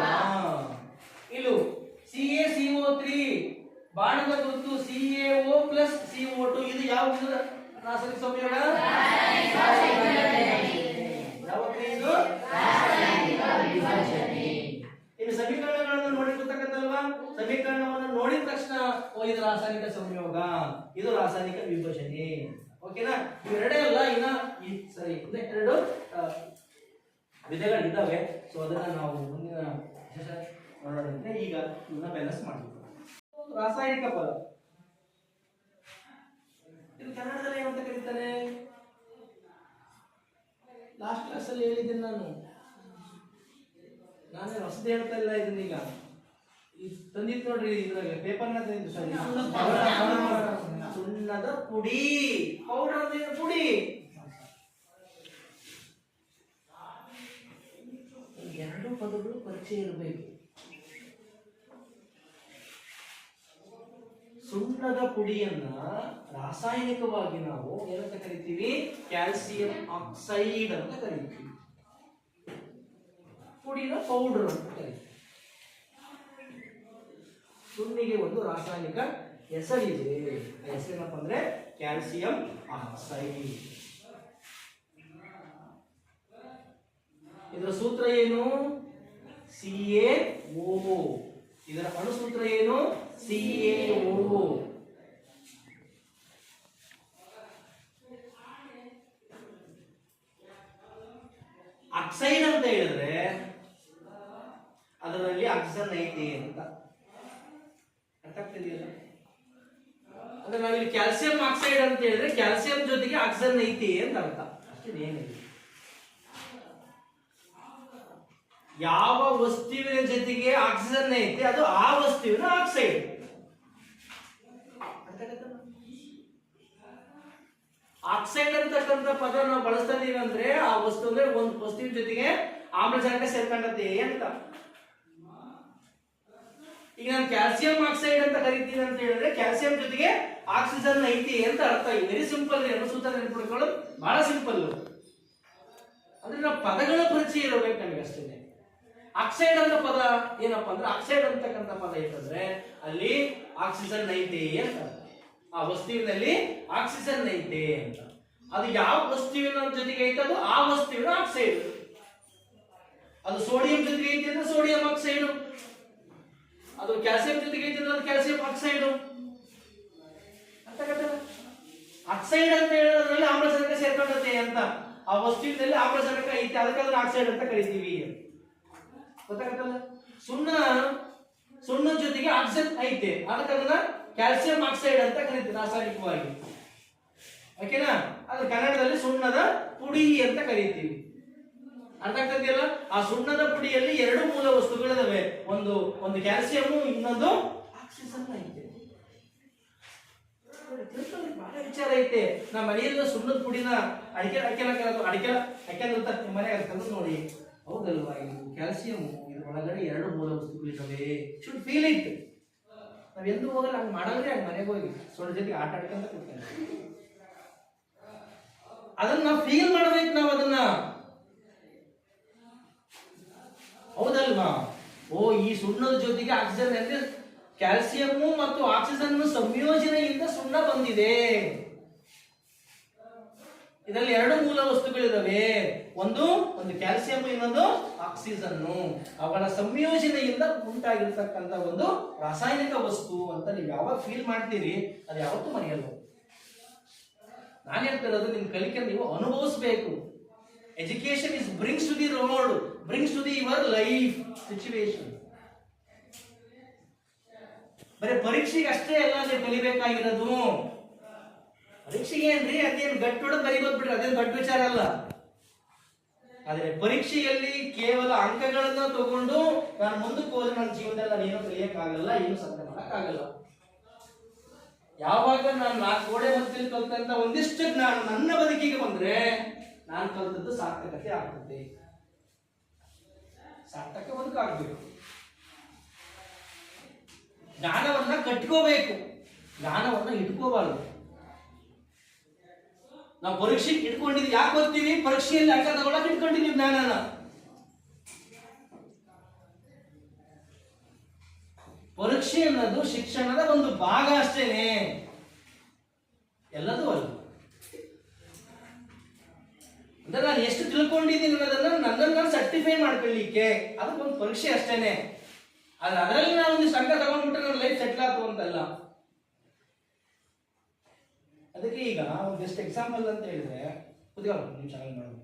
ಇಲ್ಲೂ CaCO3 ಬಾಣದ ಗುರುತು CaO plus CO2. ಇದು ಯಾವ ರಾಸಾಯನಿಕ ಸಂಯೋಗ? ಇನ್ನು ಸಮೀಕರಣಗಳನ್ನು ನೋಡಿ ಗೊತ್ತಾಗತ್ತಲ್ವಾ? ಸಮೀಕರಣವನ್ನು ನೋಡಿದ ತಕ್ಷಣ ಇದು ರಾಸಾಯನಿಕ ಸಂಯೋಗ, ಇದು ರಾಸಾಯನಿಕ ವಿಭಜನೆ. ಓಕೆನಾ? ಇವೆರಡೇ ಅಲ್ಲ, ಇನ್ನ ಸರಿ ಎರಡು ವಿಧಗಳಿದ್ದಾವೆ. ಸೊ ಅದನ್ನ ನಾವು ಮುಂದಿನ ನೋಡೋದಂತೆ. ಈಗ ಇವನ್ನ ಬ್ಯಾಲೆನ್ಸ್ ಮಾಡಬೇಕು. ರಾಸಾಯನಿಕ ಪದ ಇದು ಕನ್ನಡದಲ್ಲಿ ಏನಂತ ಕರೀತಾರೆ? ಲಾಸ್ಟ್ ಕ್ಲಾಸ್ ಅಲ್ಲಿ ಹೇಳಿದ್ದೀನಿ ನಾನೇ ಹೊಸದು ಹೇಳ್ತಾ ಇಲ್ಲ. ಇದನ್ನೀಗ ತಂದಿತ್ತು ನೋಡ್ರಿ, ಇದ್ರಾಗ ಪೇಪರ್ನ ತಂದಿದ್ದು. ಸುಣ್ಣದ ಪುಡಿ. ಪೌಡರ್ ಅಂದ್ರೆ ಪುಡಿ. ಎರಡು ಪದಗಳು ಪರಿಚಯ ಇರಬೇಕು. ಸುಣ್ಣದ ಪುಡಿಯನ್ನ ರಾಸಾಯನಿಕವಾಗಿ ನಾವು ಏನಂತ ಕರಿತೀವಿ? ಕ್ಯಾಲ್ಸಿಯಂ ಆಕ್ಸೈಡ್ ಅಂತ ಕರಿತೀವಿ. ಪುಡಿನ ಪೌಡರ್ ಅಂತ ಕರಿತೀವಿ. ಸುಣ್ಣಿಗೆ ಒಂದು ರಾಸಾಯನಿಕ ಹೆಸರಿದೆ. ಹೆಸರೇನಪ್ಪ ಅಂದ್ರೆ ಕ್ಯಾಲ್ಸಿಯಂ ಆಕ್ಸೈಡ್. ಇದರ ಸೂತ್ರ ಏನು? CaO. ಇದರ ಅಣುಸೂತ್ರ ಏನು? CaO. ಆಕ್ಸೈಡ್ ಅಂತ ಹೇಳಿದ್ರೆ ಅದರಲ್ಲಿ ಆಕ್ಸಿಜನ್ ಐತಿ ಅಂತ ಅರ್ಥ ಆಗ್ತಿದೆಯಲ್ಲ? ಅಂದ್ರೆ ನಾವಿಲ್ಲಿ ಕ್ಯಾಲ್ಸಿಯಂ ಆಕ್ಸೈಡ್ ಅಂತ ಹೇಳಿದ್ರೆ ಕ್ಯಾಲ್ಸಿಯಂ ಜೊತೆಗೆ ಆಕ್ಸಿಜನ್ ಐತಿ ಅಂತ ಅರ್ಥ. ಅಷ್ಟೇ ಏನಿದೆ. ಯಾವ ವಸ್ತುವಿನ ಜೊತೆಗೆ ಆಕ್ಸಿಜನ್ ಐತಿ ಅದು ಆ ವಸ್ತುವಿನ ಆಕ್ಸೈಡ್. ಆಕ್ಸೈಡ್ ಅಂತಕ್ಕಂಥ ಪದ ನಾವು ಬಳಸ್ತಾ ಇದೀವಿ ಅಂದ್ರೆ ಆ ವಸ್ತು ಅಂದ್ರೆ ಒಂದು ವಸ್ತುವಿನ ಜೊತೆಗೆ ಆಮ್ಲಜನಕ ಸೇರ್ಕೊಂಡತೆ ಅಂತ. ಈಗ ನಾನು ಕ್ಯಾಲ್ಸಿಯಂ ಆಕ್ಸೈಡ್ ಅಂತ ಕರಿತೀನಿ ಅಂತ ಹೇಳಿದ್ರೆ ಕ್ಯಾಲ್ಸಿಯಂ ಜೊತೆಗೆ ಆಕ್ಸಿಜನ್ ಐತಿ ಅಂತ ಅರ್ಥ. Very simple. ಸೂತ್ರ ನೆನ್ಪಿಟ್ಕೊಳ್ಳೋದು ಬಹಳ ಸಿಂಪಲ್. ಅಂದ್ರೆ ನಾವು ಪದಗಳ ಪರಿಚಯ ಇರಬೇಕು ನಮಗೆ ಅಷ್ಟೇ. ಆಕ್ಸೈಡ್ ಅಂತ ಪದ ಏನಪ್ಪಾ ಅಂದ್ರೆ ಆಕ್ಸೈಡ್ ಅಂತಕ್ಕಂಥ ಪದ ಇತ್ತಂದ್ರೆ ಅಲ್ಲಿ ಆಕ್ಸಿಜನ್ ಐತೆ ಅಂತ. ಆ ವಸ್ತುವಿನಲ್ಲಿ ಆಕ್ಸಿಜನ್ ಐತೆ ಅಂತ. ಅದು ಯಾವ ವಸ್ತುವಿನ ಜೊತೆಗೆ ಐತೆ ಅದು ಆ ವಸ್ತುವಿನ ಆಕ್ಸೈಡ್. ಅದು ಸೋಡಿಯಂ ಜೊತೆಗೆ ಐತೆ ಅಂದ್ರೆ ಸೋಡಿಯಂ ಆಕ್ಸೈಡ್. ಅದು ಕ್ಯಾಲ್ಸಿಯಂ ಜೊತೆಗೆ ಐತೆ ಅಂದ್ರೆ ಅದು ಕ್ಯಾಲ್ಸಿಯಂ ಆಕ್ಸೈಡ್ ಅಂತ ಗೊತ್ತಲ್ಲ. ಆಕ್ಸೈಡ್ ಅಂತ ಹೇಳೋದ್ರಲ್ಲಿ ಆಮ್ಲಜನಕ ಸೇರ್ಕೊಂಡತೆ ಅಂತ. ಆ ವಸ್ತುವಿನಲ್ಲಿ ಆಮ್ಲಜನಕ ಐತೆ, ಅದಕ್ಕೆ ಅದನ್ನ ಆಕ್ಸೈಡ್ ಅಂತ ಕರಿತೀವಿ. ಗೊತ್ತಾಗತ್ತಲ್ಲ? ಸುಣ್ಣ ಜೊತೆಗೆ ಆಕ್ಸಿಜನ್ ಐತೆ, ಅದಕ್ಕೆ ಅದನ್ನ ಕ್ಯಾಲ್ಸಿಯಂ ಆಕ್ಸೈಡ್ ಅಂತ ಕರಿತೀವಿ ರಾಸಾಯನಿಕವಾಗಿ. ಓಕೆನಾ? ಅದು ಕನ್ನಡದಲ್ಲಿ ಸುಣ್ಣದ ಪುಡಿ ಅಂತ ಕರಿತೀವಿ. ಅರ್ಥ ಆಗ್ತದೆಯಲ್ಲ? ಆ ಸುಣ್ಣದ ಪುಡಿಯಲ್ಲಿ ಎರಡು ಮೂಲ ವಸ್ತುಗಳಿದಾವೆ, ಒಂದು ಒಂದು ಕ್ಯಾಲ್ಸಿಯಂ, ಇನ್ನೊಂದು ಆಕ್ಸಿಜನ್ ಐತೆ. ಬಹಳ ವಿಚಾರ ಐತೆ. ನಮ್ಮ ಮನೆಯಲ್ಲ ಸುಣ್ಣದ ಪುಡಿನ ಅಡಿಕೆ ಮನೆ ತಂದು ನೋಡಿ, ಹೌದಲ್ವಾ, ಇದು ಕ್ಯಾಲ್ಸಿಯಂ, ಇದ್ರ ಒಳಗಡೆ ಎರಡು ಮೂಲ ವಸ್ತುಗಳಿದಾವೆ. Should feel it. ನಾವ್ ಎಂದು ಹೋಗಲ್ಲ, ಹಂಗ್ ಮಾಡಲ್ರಿ. ಹಂಗ ಮನೆಗೆ ಹೋಗಿ ಸೊಳ್ಳೆ ಜೊತೆಗೆ ಆಟ ಆಡ್ಕೊಂತ ಕೂತ್ಕೊಂಡ್ರೆ ಅದನ್ನ ನಾವು ಫೀಲ್ ಮಾಡ್ಬೇಕು. ನಾವು ಅದನ್ನ, ಹೌದಲ್ವಾ? ಓ, ಈ ಸುಣ್ಣದ ಜೊತೆಗೆ ಆಕ್ಸಿಜನ್ ಅಂದ್ರೆ ಕ್ಯಾಲ್ಸಿಯಂ ಮತ್ತು ಆಕ್ಸಿಜನ್ ಸಂಯೋಜನೆಯಿಂದ ಸುಣ್ಣ ಬಂದಿದೆ. ಇದರಲ್ಲಿ ಎರಡು ಮೂಲ ವಸ್ತುಗಳಿದಾವೆ, ಒಂದು ಕ್ಯಾಲ್ಸಿಯಂ, ಇನ್ನೊಂದು ಆಕ್ಸಿಜನ್. ಅವುಗಳ ಸಂಯೋಜನೆಯಿಂದ ಉಂಟಾಗಿರ್ತಕ್ಕಂಥ ಒಂದು ರಾಸಾಯನಿಕ ವಸ್ತು ಅಂತ ನೀವು ಯಾವಾಗ ಫೀಲ್ ಮಾಡ್ತೀರಿ, ಅದು ಯಾವತ್ತೂ ಮರೆಯಲ್ಲ. ನಾನು ಹೇಳ್ತಿರೋದು, ನಿಮ್ ಕಲಿಕೆ ನೀವು ಅನುಭವಿಸಬೇಕು. Education is brings to the road, brings to the your life situation. ಬರೀ ಪರೀಕ್ಷೆಗೆ ಅಷ್ಟೇ ಎಲ್ಲ ನೀವು ಕಲಿಬೇಕಾಗಿರೋದು. ಪರೀಕ್ಷೆಗೆ ಏನ್ರಿ, ಅದೇನು ಗಟ್ಟೊಡದ್ ಬರೀಬೋದು ಬಿಡ್ರಿ, ಅದೇನು ದೊಡ್ಡ ವಿಚಾರ ಅಲ್ಲ. ಆದ್ರೆ ಪರೀಕ್ಷೆಯಲ್ಲಿ ಕೇವಲ ಅಂಕಗಳನ್ನ ತಗೊಂಡು ನಾನು ಮುಂದಕ್ಕೆ ಹೋದ್ರೆ ನನ್ನ ಜೀವನದಲ್ಲಿ ನಾನು ಏನೂ ಕಲಿಯಕ್ಕಾಗಲ್ಲ, ಏನು ಸಾಧನೆ ಮಾಡಕ್ಕಾಗಲ್ಲ. ಯಾವಾಗ ನಾನು 4 ಗೋಡೆ ಮಧ್ಯದಲ್ಲಿ ಕಲ್ತಂತ ಒಂದಿಷ್ಟು ಜ್ಞಾನ ನನ್ನ ಬದುಕಿಗೆ ಬಂದ್ರೆ ನಾನು ಕಲ್ತದ್ದು ಸಾರ್ಥಕತೆ ಆಗ್ತದೆ. ಸಾರ್ಥಕ ಬದುಕು ಆಗ್ಬೇಕು. ಜ್ಞಾನವನ್ನ ಕಟ್ಕೋಬೇಕು, ಜ್ಞಾನವನ್ನ ಇಟ್ಕೋಬಾರ್ದು. ನಾವು ಪರೀಕ್ಷೆಗೆ ಇಟ್ಕೊಂಡಿದ್ವಿ, ಯಾಕೆ ಓದ್ತೀವಿ? ಪರೀಕ್ಷೆಯಲ್ಲಿ ಅಂಕ ತಗೊಳಕ್ ಇಟ್ಕೊಂಡಿದೀವಿ ಜ್ಞಾನನ. ಪರೀಕ್ಷೆ ಅನ್ನೋದು ಶಿಕ್ಷಣದ ಒಂದು ಭಾಗ ಅಷ್ಟೇನೆ, ಎಲ್ಲದೂ ಅಲ್ಲ. ಅಂದ್ರೆ ನಾನು ಎಷ್ಟು ತಿಳ್ಕೊಂಡಿದ್ದೀನಿ ಅನ್ನೋದನ್ನ ನನ್ನನ್ನು ಸರ್ಟಿಫೈ ಮಾಡ್ಕೊಳ್ಳಿಕ್ಕೆ ಅದಕ್ಕೊಂದು ಪರೀಕ್ಷೆ ಅಷ್ಟೇನೆ. ಆದ್ರೆ ಅದರಲ್ಲಿ ನಾನು ಒಂದಿಷ್ಟು ಅಂಕ ತಗೊಂಡ್ಬಿಟ್ರೆ ನನ್ನ ಲೈಫ್ ಸೆಟ್ಲ್ ಆಯ್ತು ಅಂತಲ್ಲ. ಅದಕ್ಕೆ ಈಗ ಒಂದಿಷ್ಟು ಎಕ್ಸಾಂಪಲ್ ಅಂತ ಹೇಳಿದ್ರೆ, ಕುತ್ಕೊಳ್ಳಿ ನಿಮಿಷ ಮಾಡೋದು.